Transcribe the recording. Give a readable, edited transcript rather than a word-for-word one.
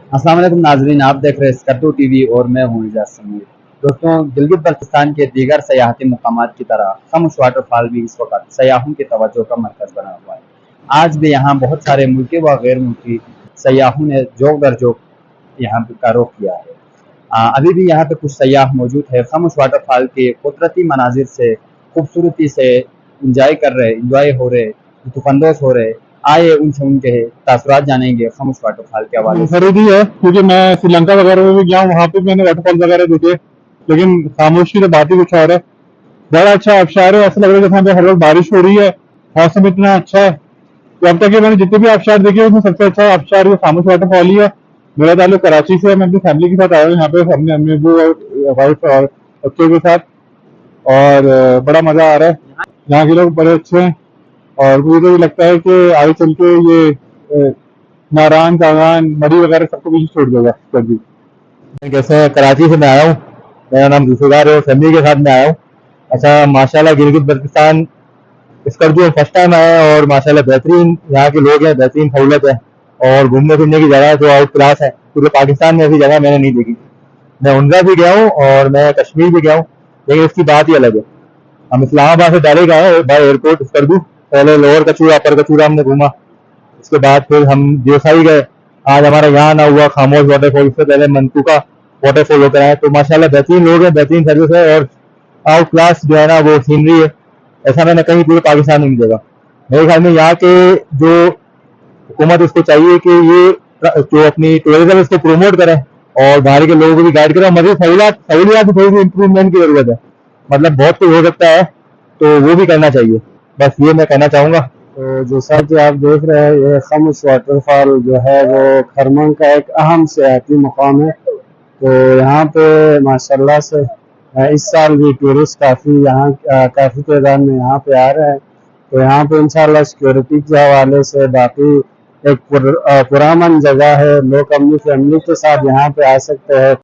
अस्सलाम वालेकुम नाजरीन, आप देख रहे हैं स्कर्दू टीवी और मैं हूँ इजाज समीर। दोस्तों, गिलगित बल्तिस्तान के दीगर सयाहती मुकामात की तरह खामोश वाटरफॉल भी इस वक्त सयाहों की तवज्जो का मरकज बना हुआ है। आज भी यहाँ बहुत सारे मुल्की व गैर मुल्की सयाहों ने जोक दर जोक यहाँ का रुख किया है। अभी भी यहाँ पे कुछ सयाह मौजूद है, खामोश वाटरफॉल के कुदरती मनाजिर से खूबसूरती से इंजॉय हो रहे, लुत्फानंदोज हो रहे। आए उनसे उनके तासुरात जानेंगे खामोश वाटरफॉल के हवाले से। खरीदी है क्योंकि मैं श्रीलंका वगैरह में भी गया हूँ, वहाँ पे मैंने वाटरफॉल वगैरह देखे, लेकिन खामोश की तो बात ही कुछ और है। बड़ा अच्छा आबशार है, ऐसा लग रहा है जैसे यहाँ पे हर वक्त बारिश हो रही है। मौसम इतना अच्छा है कि अब तक के मैंने जितने भी आबशार देखे उसमें सबसे अच्छा आबशार ये खामोश वाटरफॉल ही है। मेरा ताल्लुक कराची से है, मैं अपनी फैमिली के साथ आया हूँ यहाँ पे, अपने अम्मी अब्बू और वाइफ और बच्चों के साथ, और बड़ा मजा आ रहा है। यहाँ के लोग बड़े अच्छे हैं और मुझे तो ये लगता है कि आगे चल के ये नारायण सागान मरी वगैरह सबको पीछे छोड़ देगा कभी। कैसे कराची से मैं आया हूँ। मेरा नाम जुल्फिकार है और फैमिली के साथ में आया हूँ। अच्छा, माशाल्लाह गिलगित बल्तिस्तान इसका जो फर्स्ट टाइम आया है और माशाल्लाह बेहतरीन यहाँ के लोग हैं, बेहतरीन सहूलत है और घूमने फिरने की जगह तो आउट क्लास है। पूरे पाकिस्तान में ऐसी जगह मैंने नहीं देखी। मैं उमरा भी गया हूँ और मैं कश्मीर भी गया हूँ, लेकिन इसकी बात ही अलग है। हम इस्लामाबाद से डायरेक्ट आए बाय एयरपोर्ट स्कर्दू। पहले लोअर कचूरा अपर कचूरा हमने घूमा, उसके बाद फिर हम देसाई गए। आज हमारा यहाँ ना हुआ खामोश वाटरफॉल, उससे पहले मनतुका वाटरफॉल होकर आए। तो माशाल्लाह बेहतरीन लोग हैं, बेहतरीन सर्विस है और आउट क्लास जो है ना वो सीनरी है। ऐसा मैंने कहीं पूरे पाकिस्तान में नहीं देखा। मेरे ख्याल में यहाँ के जो हुकूमत उसको चाहिए कि ये जो अपनी टूरिज्म इसको प्रमोट करें और बाहर के लोगों को भी गाइड करें और मजीद सहूलियात की थोड़ी सी इम्प्रूवमेंट की जरूरत है। मतलब बहुत कुछ हो सकता है तो वो भी करना चाहिए। बस ये मैं कहना चाहूँगा। तो जैसा कि आप देख रहे हैं, ये खामोश वाटरफॉल जो है वो खरमन का एक अहम सियाहती मुकाम है। तो यहाँ पे माशाल्लाह से इस साल भी टूरिस्ट काफ़ी तादाद में यहाँ पे आ रहे हैं। तो यहाँ पे इंशाल्लाह सिक्योरिटी के हवाले से बाकी एक पुरामन जगह है, लोग अपनी फैमिली के साथ यहाँ पे आ सकते हैं।